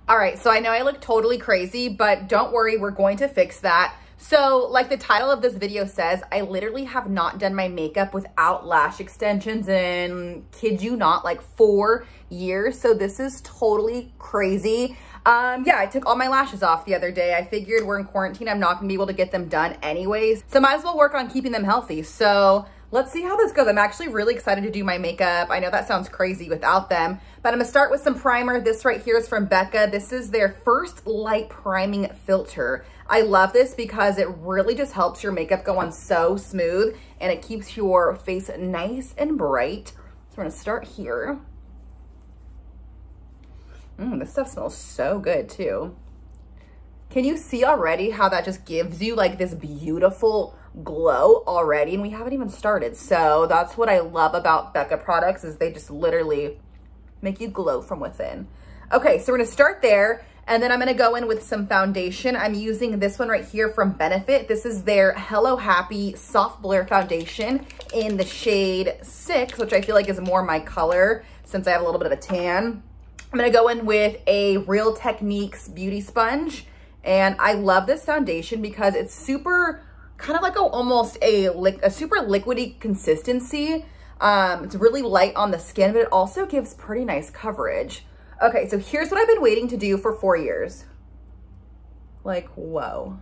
All right, so I know I look totally crazy, but don't worry, we're going to fix that. So like the title of this video says, I literally have not done my makeup without lash extensions in, kid you not, like 4 years. So this is totally crazy. Yeah, I took all my lashes off the other day. I figured we're in quarantine, I'm not gonna be able to get them done anyways. So might as well work on keeping them healthy. So let's see how this goes. I'm actually really excited to do my makeup. I know that sounds crazy without them, but I'm gonna start with some primer. This right here is from Becca. This is their first light priming filter. I love this because it really just helps your makeup go on so smooth and it keeps your face nice and bright. So we're gonna start here. This stuff smells so good too. Can you see already how that just gives you like this beautiful glow already? And we haven't even started. So that's what I love about Becca products, is they just literally make you glow from within. Okay, so we're gonna start there. And then I'm gonna go in with some foundation. I'm using this one right here from Benefit. This is their Hello Happy Soft Blur Foundation in the shade 6, which I feel like is more my color since I have a little bit of a tan. I'm gonna go in with a Real Techniques beauty sponge. And I love this foundation because it's super, kind of like almost a super liquidy consistency. It's really light on the skin, but it also gives pretty nice coverage. Okay, so here's what I've been waiting to do for 4 years. Like, whoa.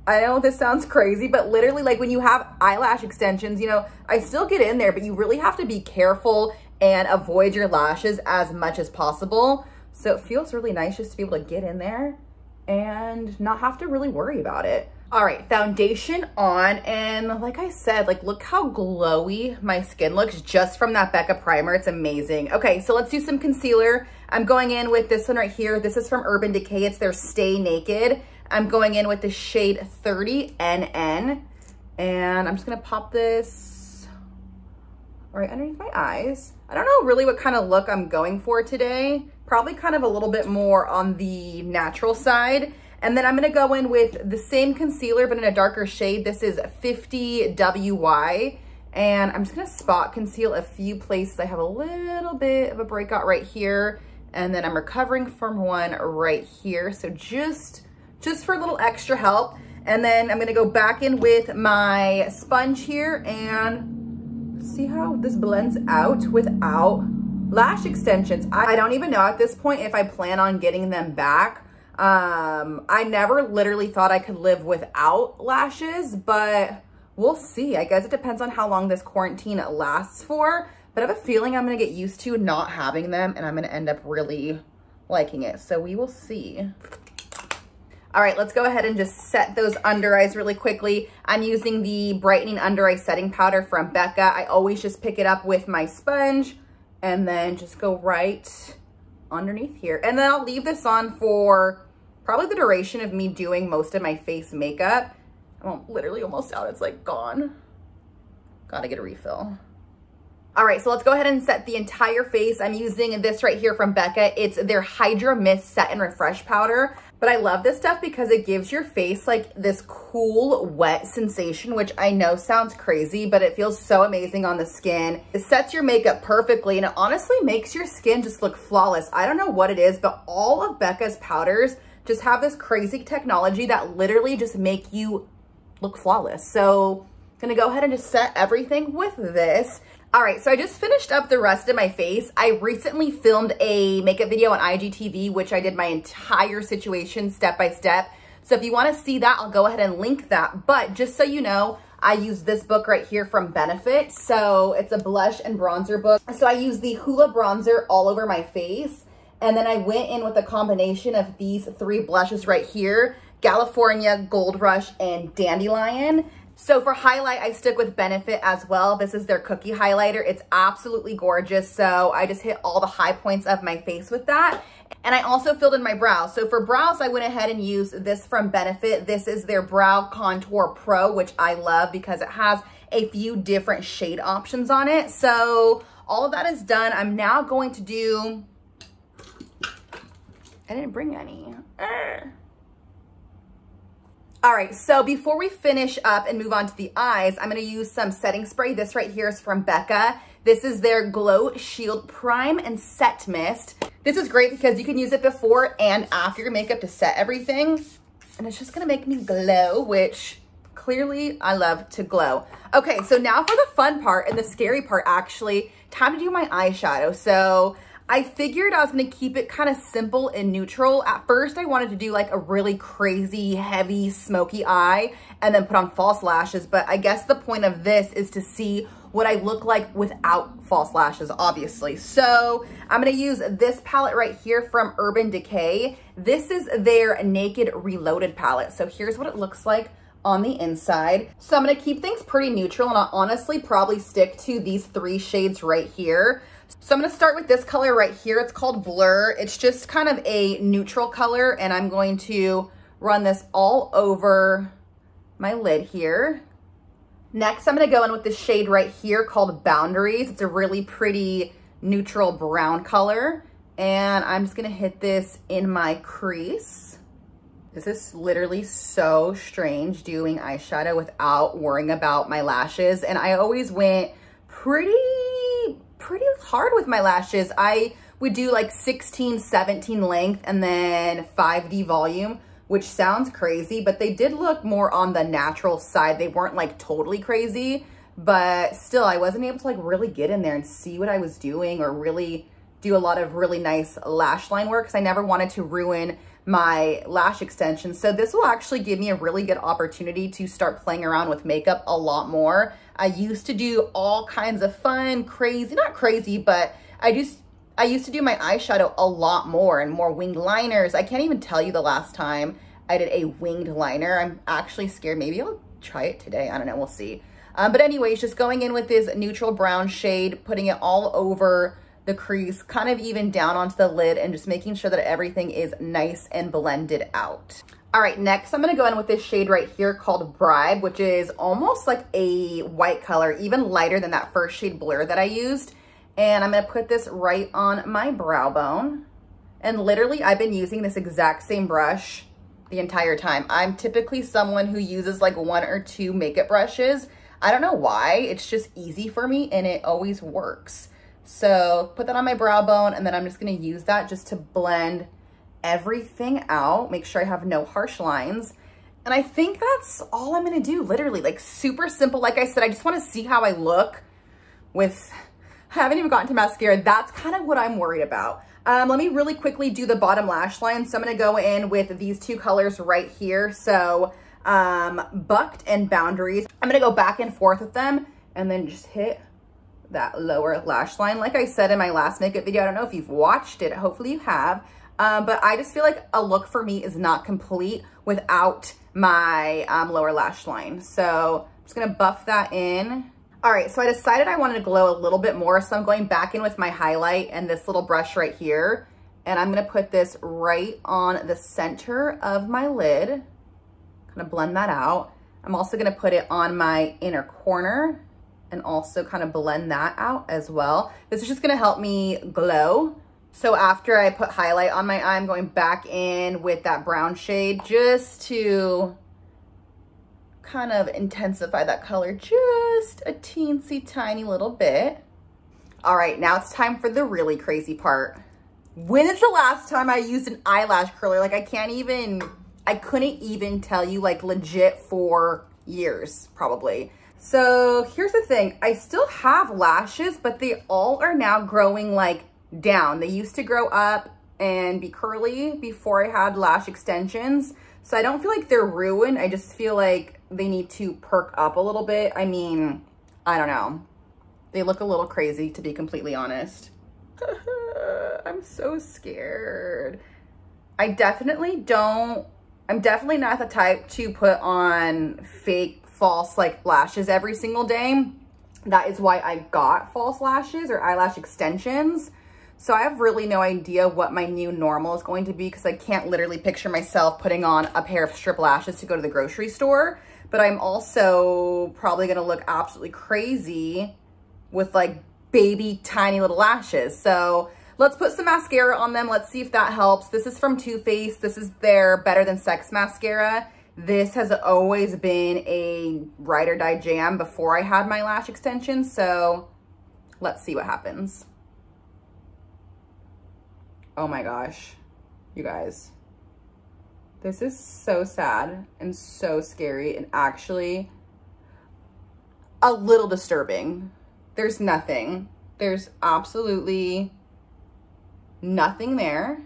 I know this sounds crazy, but literally like when you have eyelash extensions, you know, I still get in there, but you really have to be careful and avoid your lashes as much as possible. So it feels really nice just to be able to get in there and not have to really worry about it. All right, foundation on, and like I said, like look how glowy my skin looks just from that Becca primer. It's amazing. Okay, so let's do some concealer. I'm going in with this one right here. This is from Urban Decay. It's their Stay Naked. I'm going in with the shade 30 NN, and I'm just gonna pop this right underneath my eyes. I don't know really what kind of look I'm going for today. Probably kind of a little bit more on the natural side. And then I'm gonna go in with the same concealer, but in a darker shade. This is 50 WY. And I'm just gonna spot conceal a few places. I have a little bit of a breakout right here. And then I'm recovering from one right here. So just for a little extra help. And then I'm gonna go back in with my sponge here and see how this blends out without lash extensions. I don't even know at this point if I plan on getting them back. I never literally thought I could live without lashes, but we'll see. I guess it depends on how long this quarantine lasts for, but I have a feeling I'm gonna get used to not having them and I'm gonna end up really liking it. So we will see. All right, let's go ahead and just set those under eyes really quickly. I'm using the Brightening Under Eye Setting Powder from Becca. I always just pick it up with my sponge and then just go right underneath here. And then I'll leave this on for probably the duration of me doing most of my face makeup. I'm literally almost out, it's like gone. Gotta get a refill. All right, so let's go ahead and set the entire face. I'm using this right here from Becca. It's their Hydra Mist Set and Refresh Powder. But I love this stuff because it gives your face like this cool, wet sensation, which I know sounds crazy, but it feels so amazing on the skin. It sets your makeup perfectly and it honestly makes your skin just look flawless. I don't know what it is, but all of Becca's powders just have this crazy technology that literally just make you look flawless. So I'm gonna go ahead and just set everything with this. All right, so I just finished up the rest of my face. I recently filmed a makeup video on IGTV, which I did my entire situation step by step. So if you wanna see that, I'll go ahead and link that. But just so you know, I use this book right here from Benefit. So it's a blush and bronzer book. So I use the Hoola bronzer all over my face. And then I went in with a combination of these 3 blushes right here, California, Gold Rush, and Dandelion. So for highlight, I stick with Benefit as well. This is their cookie highlighter. It's absolutely gorgeous. So I just hit all the high points of my face with that. And I also filled in my brows. So for brows, I went ahead and used this from Benefit. This is their Brow Contour Pro, which I love because it has a few different shade options on it. So all of that is done. I'm now going to do, I didn't bring any. All right, so before we finish up and move on to the eyes, I'm gonna use some setting spray. This right here is from Becca. This is their Glow Shield Prime and Set Mist. This is great because you can use it before and after your makeup to set everything. And it's just gonna make me glow, which clearly I love to glow. Okay, so now for the fun part and the scary part, actually, time to do my eyeshadow. So I figured I was gonna keep it kind of simple and neutral. At first, I wanted to do like a really crazy, heavy, smoky eye and then put on false lashes. But I guess the point of this is to see what I look like without false lashes, obviously. So I'm gonna use this palette right here from Urban Decay. This is their Naked Reloaded palette. So here's what it looks like on the inside. So I'm gonna keep things pretty neutral, and I'll honestly probably stick to these 3 shades right here. So I'm gonna start with this color right here. It's called Blur. It's just kind of a neutral color, and I'm going to run this all over my lid here. Next, I'm gonna go in with this shade right here called Boundaries. It's a really pretty neutral brown color, and I'm just gonna hit this in my crease. This is literally so strange doing eyeshadow without worrying about my lashes, and I always went pretty hard with my lashes. I would do like 16, 17 length and then 5D volume, which sounds crazy, but they did look more on the natural side. They weren't like totally crazy, but still I wasn't able to like really get in there and see what I was doing or really do a lot of really nice lash line work because I never wanted to ruin my lash extensions. So this will actually give me a really good opportunity to start playing around with makeup a lot more. I used to do all kinds of fun, crazy, not crazy, but I used to do my eyeshadow a lot more and more winged liners. I can't even tell you the last time I did a winged liner. I'm actually scared. Maybe I'll try it today. I don't know. We'll see. But anyways, just going in with this neutral brown shade, putting it all over the crease, kind of even down onto the lid, and just making sure that everything is nice and blended out. All right, next I'm gonna go in with this shade right here called Bribe, which is almost like a white color, even lighter than that first shade Blur that I used. And I'm gonna put this right on my brow bone. And literally, I've been using this exact same brush the entire time. I'm typically someone who uses like 1 or 2 makeup brushes. I don't know why, it's just easy for me and it always works. So put that on my brow bone, and then I'm just gonna use that just to blend everything out, make sure I have no harsh lines. And I think that's all I'm gonna do, literally, like super simple. Like I said, I just wanna see how I look with, I haven't even gotten to mascara. That's kind of what I'm worried about. Let me really quickly do the bottom lash line. So I'm gonna go in with these 2 colors right here. So Bucked and Boundaries. I'm gonna go back and forth with them and then just hit that lower lash line. Like I said in my last makeup video, I don't know if you've watched it, hopefully you have, but I just feel like a look for me is not complete without my lower lash line. So I'm just gonna buff that in. All right, so I decided I wanted to glow a little bit more, so I'm going back in with my highlight and this little brush right here, and I'm gonna put this right on the center of my lid, kind of blend that out. I'm also gonna put it on my inner corner and also kind of blend that out as well. This is just gonna help me glow. So after I put highlight on my eye, I'm going back in with that brown shade just to kind of intensify that color just a teensy tiny little bit. All right, now it's time for the really crazy part. When is the last time I used an eyelash curler? Like I couldn't even tell you, like legit for years, probably. So here's the thing, I still have lashes, but they all are now growing like down. They used to grow up and be curly before I had lash extensions. So I don't feel like they're ruined. I just feel like they need to perk up a little bit. I mean, I don't know. They look a little crazy, to be completely honest. I'm so scared. I'm definitely not the type to put on fake false like lashes every single day. That is why I got false lashes or eyelash extensions. So I have really no idea what my new normal is going to be because I can't literally picture myself putting on a pair of strip lashes to go to the grocery store. But I'm also probably gonna look absolutely crazy with like baby tiny little lashes. So let's put some mascara on them. Let's see if that helps. This is from Too Faced. This is their Better Than Sex mascara. This has always been a ride or die jam before I had my lash extensions. So let's see what happens. Oh my gosh, you guys. This is so sad and so scary and actually a little disturbing. There's nothing. There's absolutely nothing there.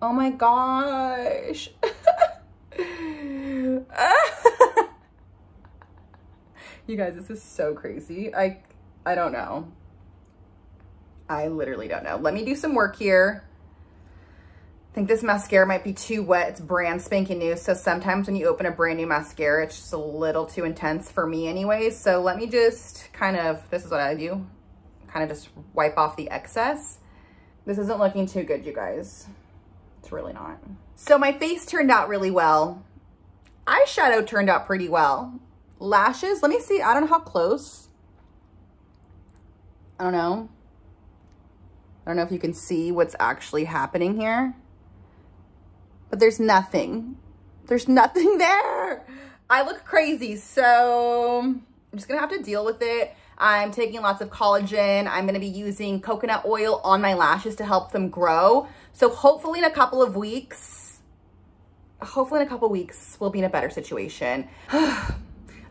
Oh my gosh. You guys, this is so crazy. I don't know. I literally don't know. Let me do some work here. I think this mascara might be too wet. It's brand spanking new. So sometimes when you open a brand new mascara, it's just a little too intense for me anyways. So let me just kind of, this is what I do. Kind of just wipe off the excess. This isn't looking too good, you guys. It's really not. So my face turned out really well. Eyeshadow turned out pretty well. Lashes, let me see. I don't know how close. I don't know. I don't know if you can see what's actually happening here. But there's nothing. There's nothing there. I look crazy, so I'm just gonna have to deal with it. I'm taking lots of collagen. I'm gonna be using coconut oil on my lashes to help them grow. So hopefully in a couple of weeks, we'll be in a better situation.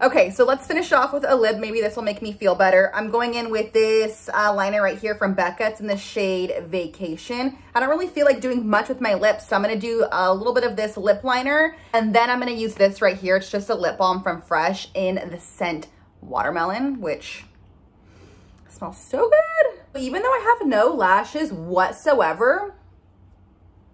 Okay, so let's finish off with a lid. Maybe this will make me feel better. I'm going in with this liner right here from Becca. It's in the shade Vacation. I don't really feel like doing much with my lips, so I'm gonna do a little bit of this lip liner, and then I'm gonna use this right here. It's just a lip balm from Fresh in the scent Watermelon, which smells so good. Even though I have no lashes whatsoever,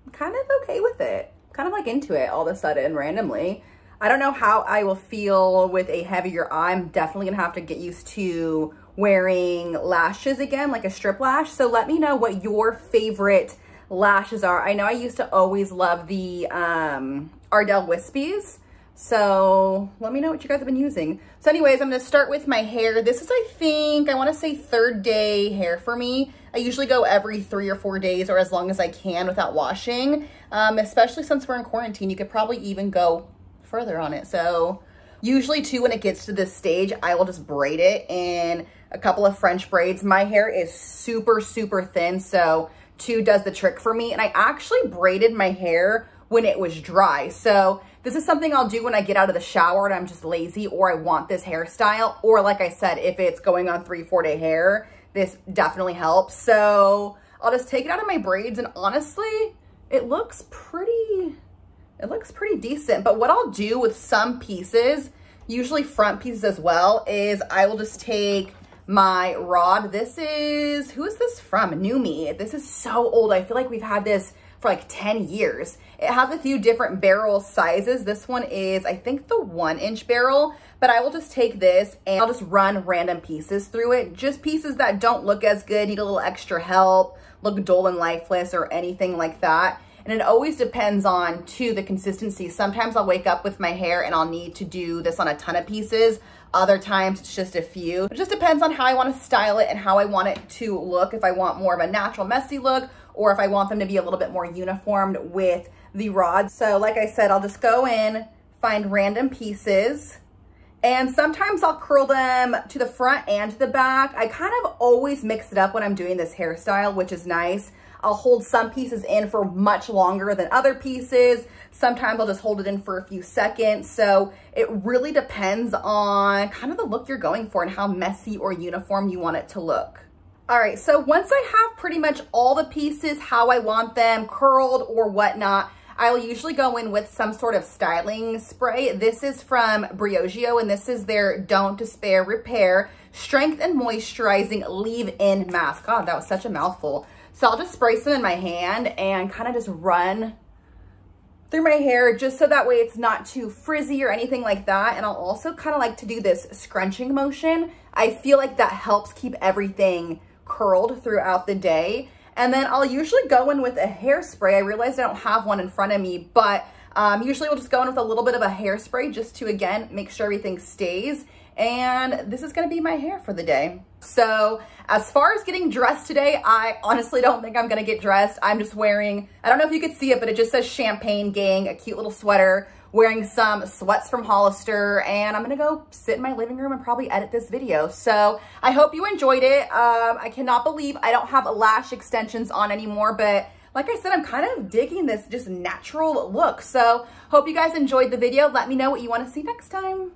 I'm kind of okay with it. Kind of like into it all of a sudden, randomly. I don't know how I will feel with a heavier eye. I'm definitely gonna have to get used to wearing lashes again, like a strip lash. So let me know what your favorite lashes are. I know I used to always love the Ardell Wispies. So let me know what you guys have been using. So anyways, I'm gonna start with my hair. This is, I think, I wanna say third day hair for me. I usually go every 3 or 4 days or as long as I can without washing. Especially since we're in quarantine, you could probably even go further on it. So usually too, when it gets to this stage, I will just braid it in a couple of French braids. My hair is super, super thin, so 2 does the trick for me. And I actually braided my hair when it was dry. So this is something I'll do when I get out of the shower and I'm just lazy or I want this hairstyle. Or like I said, if it's going on 3-4 day hair, this definitely helps. So I'll just take it out of my braids, and honestly, it looks pretty decent. But what I'll do with some pieces, usually front pieces as well, is I will just take my rod. This is, who is this from? New Me. This is so old. I feel like we've had this for like 10 years. It has a few different barrel sizes. This one is, I think, the 1-inch barrel, but I will just take this and I'll just run random pieces through it. Just pieces that don't look as good, need a little extra help, look dull and lifeless or anything like that. And it always depends on, too, the consistency. Sometimes I'll wake up with my hair and I'll need to do this on a ton of pieces. Other times it's just a few. It just depends on how I want to style it and how I want it to look. If I want more of a natural, messy look, or if I want them to be a little bit more uniformed with the rod. So like I said, I'll just go in, find random pieces, and sometimes I'll curl them to the front and to the back. I kind of always mix it up when I'm doing this hairstyle, which is nice. I'll hold some pieces in for much longer than other pieces. Sometimes I'll just hold it in for a few seconds. So it really depends on kind of the look you're going for and how messy or uniform you want it to look. All right, so once I have pretty much all the pieces how I want them curled or whatnot, I'll usually go in with some sort of styling spray. This is from Briogeo, and this is their Don't Despair Repair Strength and Moisturizing Leave-In Mask. God, that was such a mouthful. So I'll just spray some in my hand and kind of just run through my hair just so that way it's not too frizzy or anything like that. And I'll also kind of like to do this scrunching motion. I feel like that helps keep everything curled throughout the day. And then I'll usually go in with a hairspray. I realized I don't have one in front of me, but usually we'll just go in with a little bit of a hairspray just to, again, make sure everything stays. And this is gonna be my hair for the day. So as far as getting dressed today, I honestly don't think I'm gonna get dressed. I'm just wearing, I don't know if you could see it, but it just says Champagne Gang, a cute little sweater wearing some sweats from Hollister, and I'm gonna go sit in my living room and probably edit this video. So I hope you enjoyed it. I cannot believe I don't have lash extensions on anymore, but like I said, I'm kind of digging this just natural look. So hope you guys enjoyed the video. Let me know what you want to see next time.